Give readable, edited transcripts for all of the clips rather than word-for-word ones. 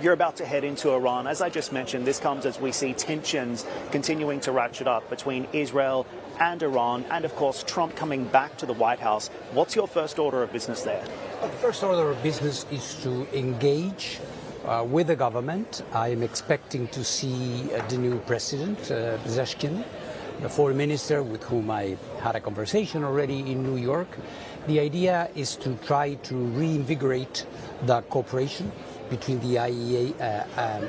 You're about to head into Iran. As I just mentioned, this comes as we see tensions continuing to ratchet up between Israel and Iran, and of course Trump coming back to the White House. What's your first order of business there? The first order of business is to engage with the government. I am expecting to see the new president, Pezeshkian, the foreign minister with whom I had a conversation already in New York. The idea is to try to reinvigorate the cooperation between the IAEA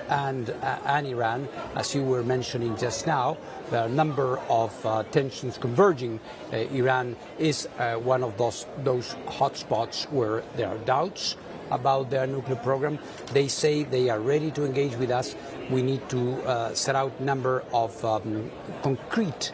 and Iran. As you were mentioning just now, there are a number of tensions converging. Iran is one of those hotspots where there are doubts about their nuclear program. They say they are ready to engage with us. We need to set out a number of concrete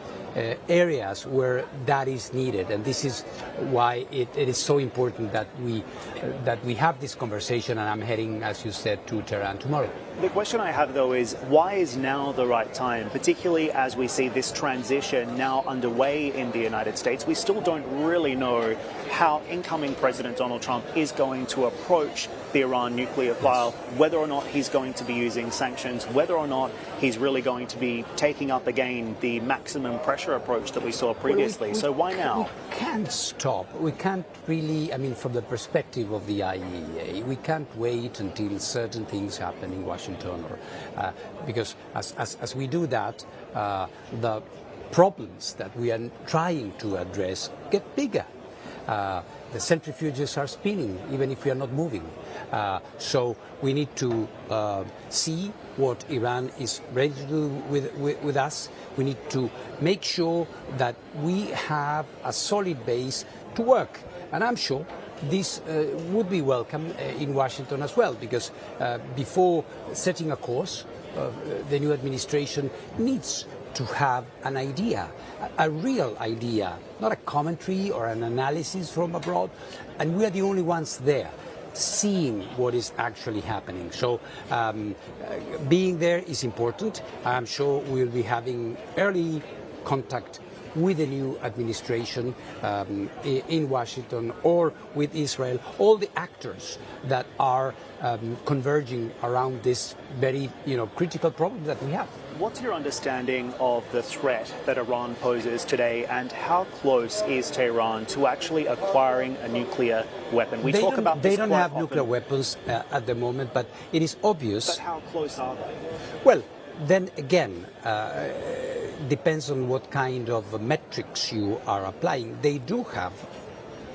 areas where that is needed, and this is why it is so important that we have this conversation. And I'm heading, as you said, to Tehran tomorrow. The question I have, though, is why is now the right time, particularly as we see this transition now underway in the United States? We still don't really know how incoming President Donald Trump is going to approach the Iran nuclear file, whether or not he's going to be using sanctions, whether or not he's really going to be taking up again the maximum pressure approach that we saw previously. So why now? We can't stop. We can't really, I mean, from the perspective of the IAEA, we can't wait until certain things happen in Washington, or because as we do that, the problems that we are trying to address get bigger. The centrifuges are spinning, even if we are not moving. So we need to see what Iran is ready to do with us. We need to make sure that we have a solid base to work. And I'm sure this would be welcome in Washington as well, because before setting a course, the new administration needs to have an idea, a real idea, not a commentary or an analysis from abroad. And we are the only ones there seeing what is actually happening. So being there is important. I'm sure we'll be having early contact with the new administration in Washington or with Israel, all the actors that are converging around this very critical problem that we have. What's your understanding of the threat that Iran poses today, and how close is Tehran to actually acquiring a nuclear weapon? They don't have nuclear weapons at the moment, but it is obvious. But how close are they? Well, then again, depends on what kind of metrics you are applying. They do have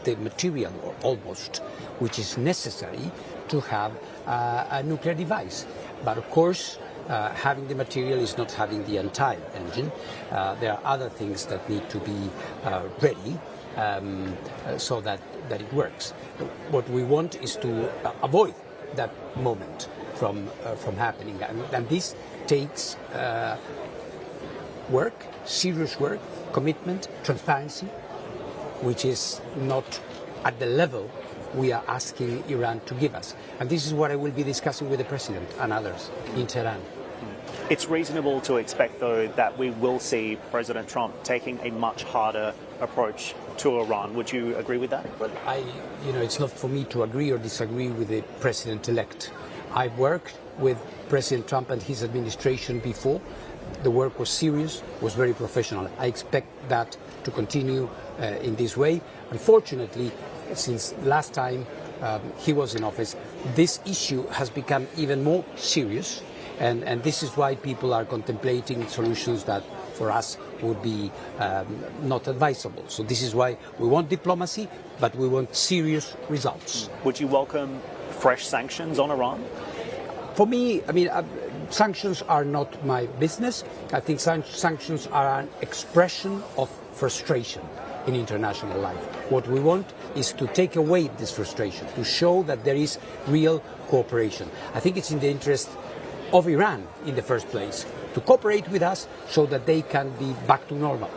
the material, or almost, which is necessary to have a nuclear device. But of course, having the material is not having the entire engine. There are other things that need to be ready so that it works. What we want is to avoid that moment from happening, and this takes work, serious work, commitment, transparency, which is not at the level we are asking Iran to give us. And this is what I will be discussing with the President and others in Tehran. It's reasonable to expect, though, that we will see President Trump taking a much harder approach to Iran. Would you agree with that? Well, it's not for me to agree or disagree with the President-elect. I've worked with President Trump and his administration before. The work was serious, was very professional. I expect that to continue in this way. Unfortunately, since last time he was in office, this issue has become even more serious. And this is why people are contemplating solutions that for us would be not advisable. So this is why we want diplomacy, but we want serious results. Would you welcome fresh sanctions on Iran? For me, sanctions are not my business. I think sanctions are an expression of frustration in international life. What we want is to take away this frustration, to show that there is real cooperation. I think it's in the interest of Iran in the first place to cooperate with us so that they can be back to normal.